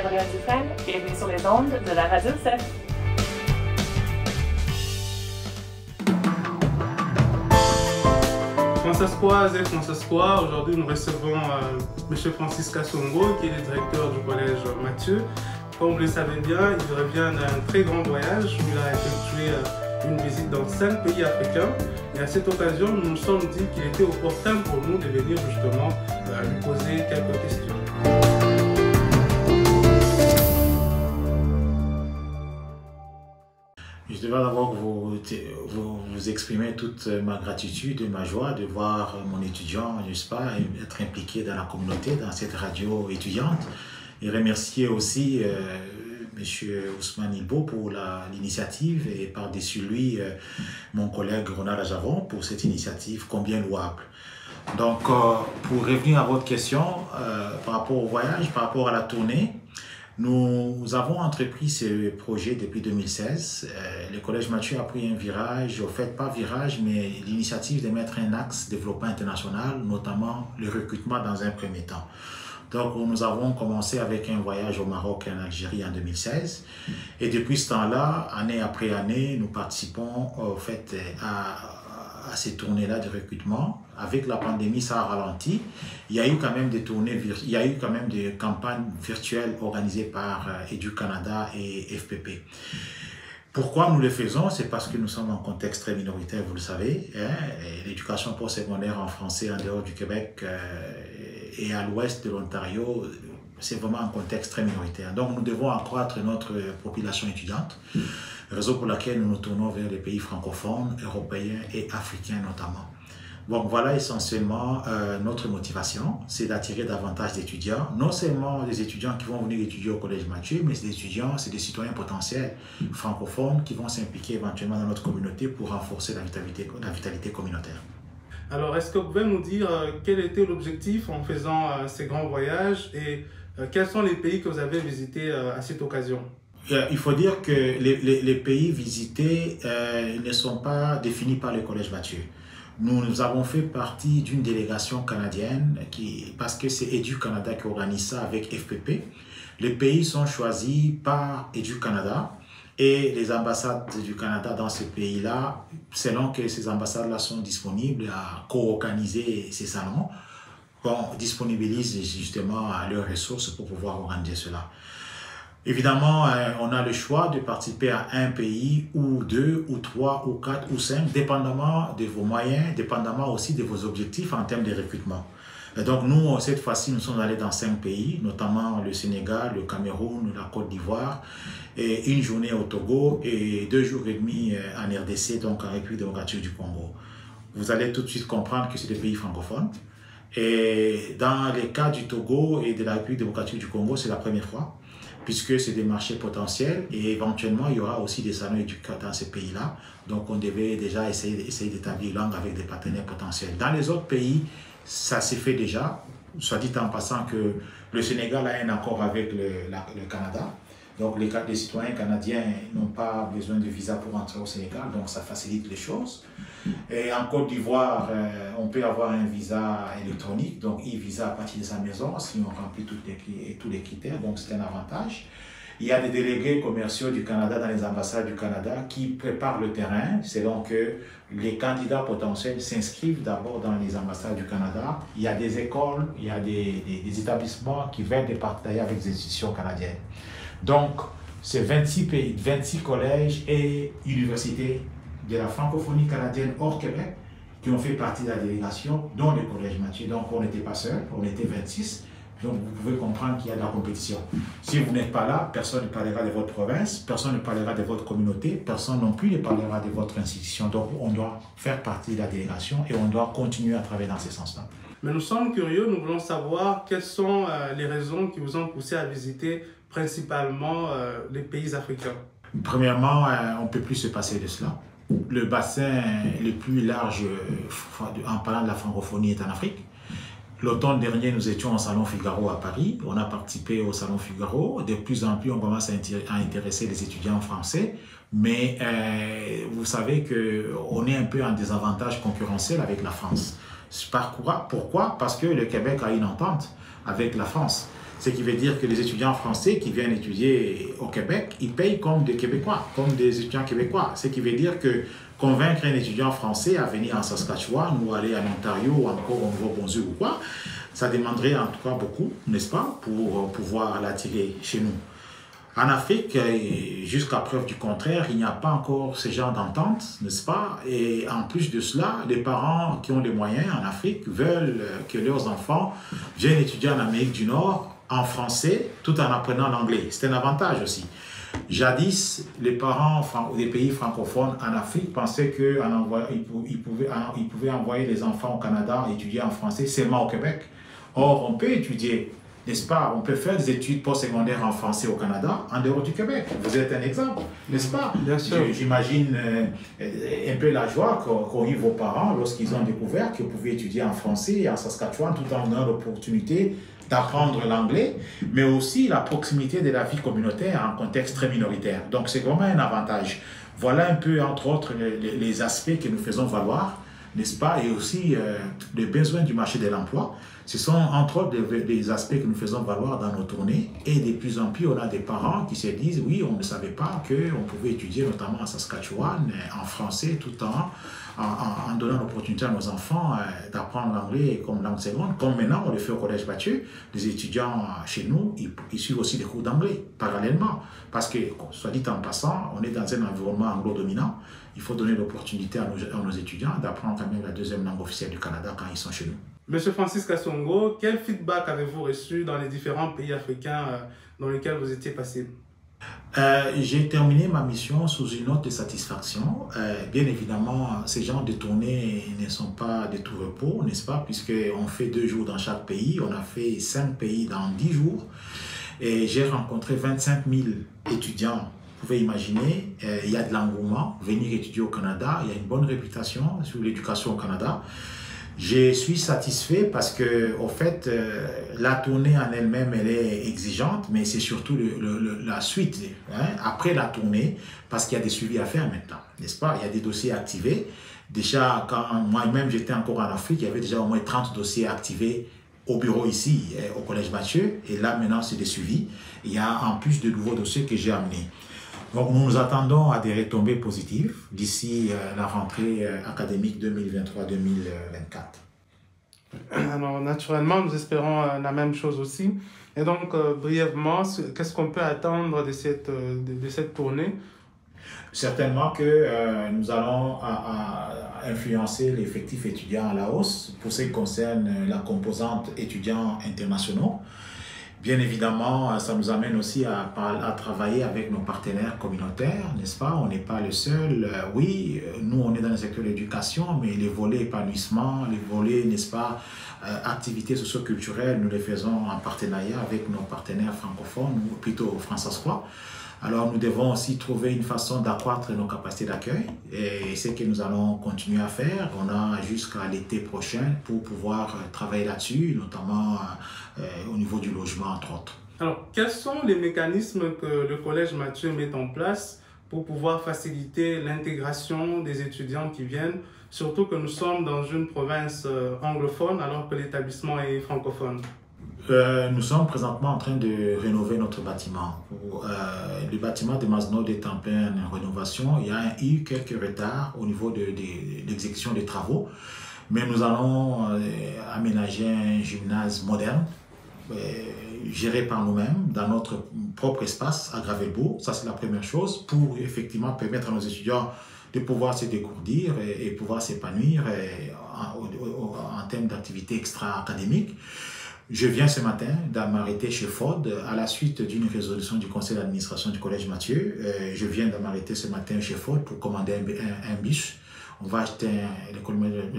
Gabrielle Dufresne, bienvenue sur les ondes de la Radio CEF. François, aujourd'hui nous recevons M. Francis Kassongo, qui est le directeur du collège Mathieu. Comme vous le savez bien, il revient d'un très grand voyage où il a effectué une visite dans 5 pays africains. Et à cette occasion, nous nous sommes dit qu'il était opportun pour nous de venir justement lui poser quelques questions. Je devrais d'abord vous exprimer toute ma gratitude et ma joie de voir mon étudiant, n'est-ce pas, être impliqué dans la communauté, dans cette radio étudiante. Et remercier aussi M. Ousmane Ilbo pour l'initiative et par-dessus lui, mon collègue Ronald Ajavon pour cette initiative combien louable. Donc, pour revenir à votre question, par rapport au voyage, par rapport à la tournée, nous avons entrepris ce projet depuis 2016. Le Collège Mathieu a pris un virage, au fait pas virage, mais l'initiative de mettre un axe développement international, notamment le recrutement dans un premier temps. Donc nous avons commencé avec un voyage au Maroc et en Algérie en 2016. Et depuis ce temps-là, année après année, nous participons au fait à ces tournées-là de recrutement. Avec la pandémie, ça a ralenti. Il y a eu quand même des tournées, il y a eu quand même des campagnes virtuelles organisées par Édu-Canada et FPP. Pourquoi nous le faisons? C'est parce que nous sommes en contexte très minoritaire, vous le savez. L'éducation postsecondaire en français en dehors du Québec et à l'ouest de l'Ontario, c'est vraiment un contexte très minoritaire. Donc nous devons accroître notre population étudiante, raison pour laquelle nous nous tournons vers les pays francophones, européens et africains notamment. Donc voilà essentiellement notre motivation, c'est d'attirer davantage d'étudiants, non seulement des étudiants qui vont venir étudier au Collège Mathieu, mais des étudiants, c'est des citoyens potentiels francophones qui vont s'impliquer éventuellement dans notre communauté pour renforcer la vitalité communautaire. Alors, est-ce que vous pouvez nous dire quel était l'objectif en faisant ces grands voyages et quels sont les pays que vous avez visités à cette occasion? Il faut dire que les pays visités ne sont pas définis par le Collège Mathieu. Nous avons fait partie d'une délégation canadienne parce que c'est Édu-Canada qui organise ça avec FPP. Les pays sont choisis par Édu-Canada et les ambassades du Canada dans ces pays-là, selon que ces ambassades-là sont disponibles à co-organiser ces salons, disponibilisent justement leurs ressources pour pouvoir organiser cela. Évidemment, on a le choix de participer à un pays, ou 2, ou 3, ou 4, ou 5, dépendamment de vos moyens, dépendamment aussi de vos objectifs en termes de recrutement. Et donc nous, cette fois-ci, nous sommes allés dans 5 pays, notamment le Sénégal, le Cameroun, la Côte d'Ivoire, et une journée au Togo et 2 jours et demi en RDC, donc en République démocratique du Congo. Vous allez tout de suite comprendre que c'est des pays francophones. Et dans les cas du Togo et de la République démocratique du Congo, c'est la première fois, puisque c'est des marchés potentiels et éventuellement il y aura aussi des salons éducateurs dans ces pays-là. Donc on devait déjà essayer d'établir langue avec des partenaires potentiels. Dans les autres pays, ça s'est fait déjà, soit dit en passant que le Sénégal a un accord avec le Canada. Donc les citoyens canadiens n'ont pas besoin de visa pour entrer au Sénégal, donc ça facilite les choses. Et en Côte d'Ivoire, on peut avoir un visa électronique, donc e-visa à partir de sa maison, si on remplit tous les critères, donc c'est un avantage. Il y a des délégués commerciaux du Canada dans les ambassades du Canada qui préparent le terrain, selon que les candidats potentiels s'inscrivent d'abord dans les ambassades du Canada. Il y a des écoles, il y a des établissements qui viennent de partager avec des institutions canadiennes. Donc, c'est 26 pays, 26 collèges et universités de la francophonie canadienne hors Québec qui ont fait partie de la délégation, dont le Collège Mathieu. Donc, on n'était pas seuls, on était 26. Donc, vous pouvez comprendre qu'il y a de la compétition. Si vous n'êtes pas là, personne ne parlera de votre province, personne ne parlera de votre communauté, personne non plus ne parlera de votre institution. Donc, on doit faire partie de la délégation et on doit continuer à travailler dans ce sens-là. Mais nous sommes curieux, nous voulons savoir quelles sont les raisons qui vous ont poussé à visiter principalement les pays africains. Premièrement, on ne peut plus se passer de cela. Le bassin le plus large en parlant de la francophonie est en Afrique. L'automne dernier, nous étions au Salon Figaro à Paris. On a participé au Salon Figaro. De plus en plus, on commence à intéresser les étudiants français. Mais vous savez qu'on est un peu en désavantage concurrentiel avec la France. Pourquoi? Parce que le Québec a une entente avec la France. Ce qui veut dire que les étudiants français qui viennent étudier au Québec, ils payent comme des Québécois, comme des étudiants québécois. Ce qui veut dire que convaincre un étudiant français à venir en Saskatchewan ou aller en Ontario ou encore au Nouveau-Brunswick ou quoi, ça demanderait en tout cas beaucoup, n'est-ce pas, pour pouvoir l'attirer chez nous. En Afrique, jusqu'à preuve du contraire, il n'y a pas encore ce genre d'entente, n'est-ce pas? Et en plus de cela, les parents qui ont les moyens en Afrique veulent que leurs enfants viennent étudier en Amérique du Nord en français tout en apprenant l'anglais. C'est un avantage aussi. Jadis, les parents des pays francophones en Afrique pensaient qu'ils pouvaient envoyer les enfants au Canada étudier en français seulement au Québec. Or, on peut étudier, n'est-ce pas? On peut faire des études postsecondaires en français au Canada, en dehors du Québec. Vous êtes un exemple, n'est-ce pas? Bien sûr. J'imagine un peu la joie qu'ont eu vos parents lorsqu'ils ont découvert que vous pouviez étudier en français en Saskatchewan tout en ayant l'opportunité d'apprendre l'anglais, mais aussi la proximité de la vie communautaire en contexte très minoritaire. Donc, c'est vraiment un avantage. Voilà un peu, entre autres, les aspects que nous faisons valoir, n'est-ce pas? Et aussi les besoins du marché de l'emploi. Ce sont entre autres des aspects que nous faisons valoir dans nos tournées. Et de plus en plus, on a des parents qui se disent, oui, on ne savait pas qu'on pouvait étudier notamment en Saskatchewan en français tout en donnant l'opportunité à nos enfants d'apprendre l'anglais comme langue seconde. Comme maintenant, on le fait au Collège Mathieu. Les étudiants chez nous, ils suivent aussi des cours d'anglais parallèlement. Parce que, soit dit en passant, on est dans un environnement anglo-dominant. Il faut donner l'opportunité à nos étudiants d'apprendre quand même la deuxième langue officielle du Canada quand ils sont chez nous. Monsieur Francis Kassongo, quel feedback avez-vous reçu dans les différents pays africains dans lesquels vous étiez passé? J'ai terminé ma mission sous une note de satisfaction. Bien évidemment, ces genres de tournées ne sont pas de tout repos, n'est-ce pas? Puisqu'on fait 2 jours dans chaque pays. On a fait 5 pays dans 10 jours. Et j'ai rencontré 25 000 étudiants. Vous pouvez imaginer, il y a de l'engouement. Venir étudier au Canada, il y a une bonne réputation sur l'éducation au Canada. Je suis satisfait parce que, au fait, la tournée en elle-même, elle est exigeante, mais c'est surtout la suite, hein, après la tournée, parce qu'il y a des suivis à faire maintenant, n'est-ce pas? Il y a des dossiers activés. Déjà, quand moi-même j'étais encore en Afrique, il y avait déjà au moins 30 dossiers activés au bureau ici, au Collège Mathieu, et là maintenant c'est des suivis. Il y a en plus de nouveaux dossiers que j'ai amenés. Donc nous nous attendons à des retombées positives d'ici la rentrée académique 2023-2024. Alors naturellement, nous espérons la même chose aussi. Et donc, brièvement, qu'est-ce qu'on peut attendre de cette tournée? Certainement que nous allons influencer l'effectif étudiant à la hausse pour ce qui concerne la composante étudiants internationaux. Bien évidemment, ça nous amène aussi à travailler avec nos partenaires communautaires, n'est-ce pas? On n'est pas le seul. Oui, nous, on est dans le secteur de l'éducation, mais les volets épanouissement, les volets, n'est-ce pas, activités socio-culturelles, nous les faisons en partenariat avec nos partenaires francophones, ou plutôt français-squois. Alors, nous devons aussi trouver une façon d'accroître nos capacités d'accueil et c'est ce que nous allons continuer à faire. On a jusqu'à l'été prochain pour pouvoir travailler là-dessus, notamment au niveau du logement, entre autres. Alors, quels sont les mécanismes que le Collège Mathieu met en place pour pouvoir faciliter l'intégration des étudiants qui viennent, surtout que nous sommes dans une province anglophone alors que l'établissement est francophone? Nous sommes présentement en train de rénover notre bâtiment. Le bâtiment de Masnod est en pleine rénovation. Il y a eu quelques retards au niveau de l'exécution des travaux, mais nous allons aménager un gymnase moderne, géré par nous-mêmes, dans notre propre espace à Gravelbourg. Ça, c'est la première chose, pour effectivement permettre à nos étudiants de pouvoir se décourdir et pouvoir s'épanouir en termes d'activités extra-académiques. Je viens ce matin m'arrêter chez Ford à la suite d'une résolution du conseil d'administration du Collège Mathieu. Je viens de m'arrêter ce matin chez Ford pour commander un bus. On va acheter le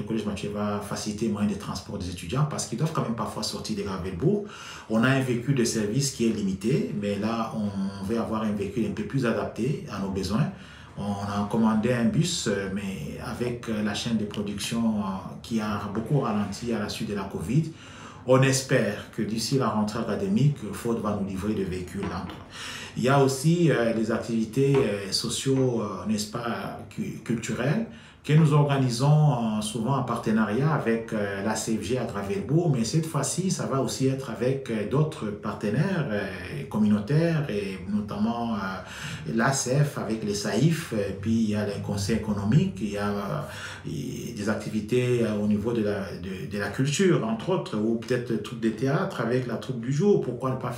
Collège Mathieu va faciliter les moyens de transport des étudiants parce qu'ils doivent quand même parfois sortir de Gravelbourg. On a un véhicule de service qui est limité, mais là, on va avoir un véhicule un peu plus adapté à nos besoins. On a commandé un bus, mais avec la chaîne de production qui a beaucoup ralenti à la suite de la Covid. On espère que d'ici la rentrée académique, Ford va nous livrer des véhicules. Il y a aussi les activités socio, n'est-ce pas, culturelles que nous organisons souvent en partenariat avec la CFG à Gravelbourg, mais cette fois-ci, ça va aussi être avec d'autres partenaires communautaires, et notamment l'ACF avec les SAIF, puis il y a les conseils économiques, il y a des activités au niveau de la culture, entre autres, ou peut-être le troupe de théâtre avec la troupe du jour. Pourquoi pas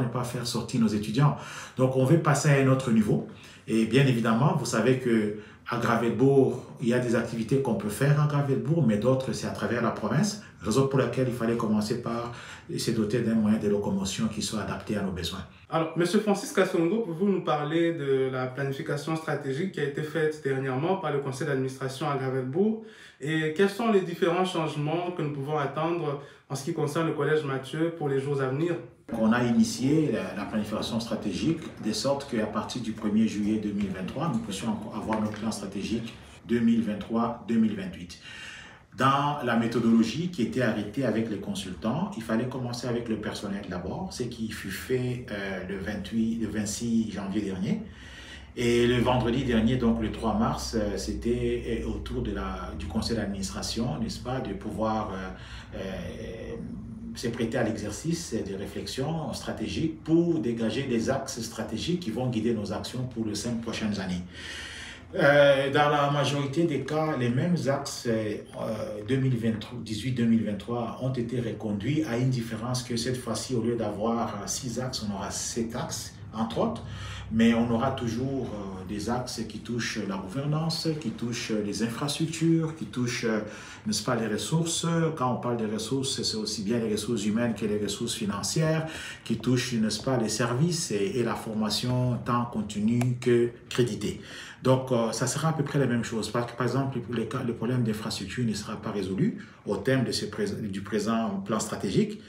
ne pas faire sortir nos étudiants? Donc on veut passer à un autre niveau, et bien évidemment, vous savez que à Gravelbourg, il y a des activités qu'on peut faire à Gravelbourg, mais d'autres, c'est à travers la province, raison pour laquelle il fallait commencer par se doter d'un moyen de locomotion qui soit adapté à nos besoins. Alors, M. Francis Kassongo, pouvez-vous nous parler de la planification stratégique qui a été faite dernièrement par le conseil d'administration à Gravelbourg, et quels sont les différents changements que nous pouvons attendre en ce qui concerne le Collège Mathieu pour les jours à venir? On a initié la planification stratégique de sorte qu'à partir du 1er juillet 2023, nous puissions avoir notre plan stratégique 2023-2028. Dans la méthodologie qui était arrêtée avec les consultants, il fallait commencer avec le personnel d'abord, ce qui fut fait le 26 janvier dernier. Et le vendredi dernier, donc le 3 mars, c'était autour du conseil d'administration, n'est-ce pas, de pouvoir se prêter à l'exercice de réflexion stratégique pour dégager des axes stratégiques qui vont guider nos actions pour les 5 prochaines années. Dans la majorité des cas, les mêmes axes 2018-2023 ont été reconduits, à une différence que cette fois-ci, au lieu d'avoir 6 axes, on aura 7 axes, entre autres. Mais on aura toujours des axes qui touchent la gouvernance, qui touchent les infrastructures, qui touchent, n'est-ce pas, les ressources. Quand on parle des ressources, c'est aussi bien les ressources humaines que les ressources financières, qui touchent, n'est-ce pas, les services et la formation tant continue que créditée. Donc, ça sera à peu près la même chose. Par exemple, le problème d'infrastructure ne sera pas résolu au terme du présent plan stratégique.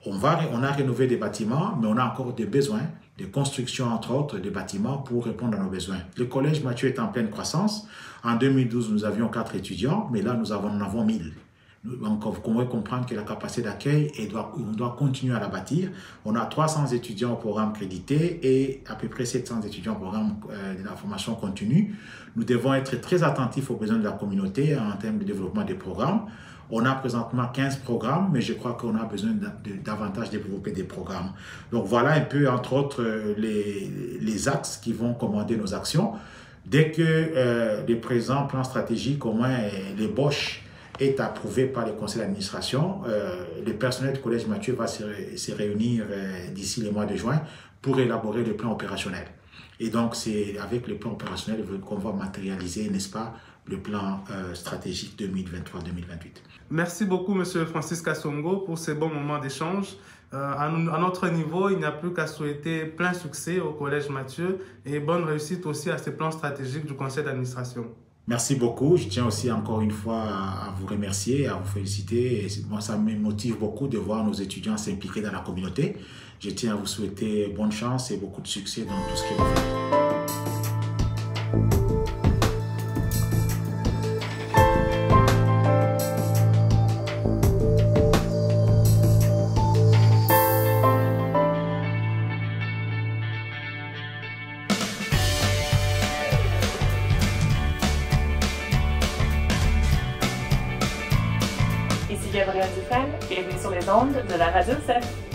On a rénové des bâtiments, mais on a encore des besoins de construction, entre autres, de bâtiments pour répondre à nos besoins. Le collège Mathieu est en pleine croissance. En 2012, nous avions 4 étudiants, mais là, nous en avons 1000. Donc, vous pouvez comprendre que la capacité d'accueil, on doit continuer à la bâtir. On a 300 étudiants au programme crédité et à peu près 700 étudiants au programme de la formation continue. Nous devons être très attentifs aux besoins de la communauté en termes de développement des programmes. On a présentement 15 programmes, mais je crois qu'on a besoin davantage développer des programmes. Donc voilà un peu, entre autres, les axes qui vont commander nos actions. Dès que le présent plan stratégique, au moins l'ébauche, est approuvé par le conseil d'administration, le personnel du Collège Mathieu va se réunir d'ici le mois de juin pour élaborer le plan opérationnel. Et donc, c'est avec le plan opérationnel qu'on va matérialiser, n'est-ce pas, le plan stratégique 2023-2028. Merci beaucoup, M. Francis Kassongo, pour ces bons moments d'échange. À notre niveau, il n'y a plus qu'à souhaiter plein succès au Collège Mathieu et bonne réussite aussi à ces plans stratégiques du conseil d'administration. Merci beaucoup. Je tiens aussi encore une fois à vous remercier, à vous féliciter. Et moi, ça me motive beaucoup de voir nos étudiants s'impliquer dans la communauté. Je tiens à vous souhaiter bonne chance et beaucoup de succès dans tout ce que vous faites. Ici Gabrielle Dufresne, bienvenue sur les ondes de la Radio CEF.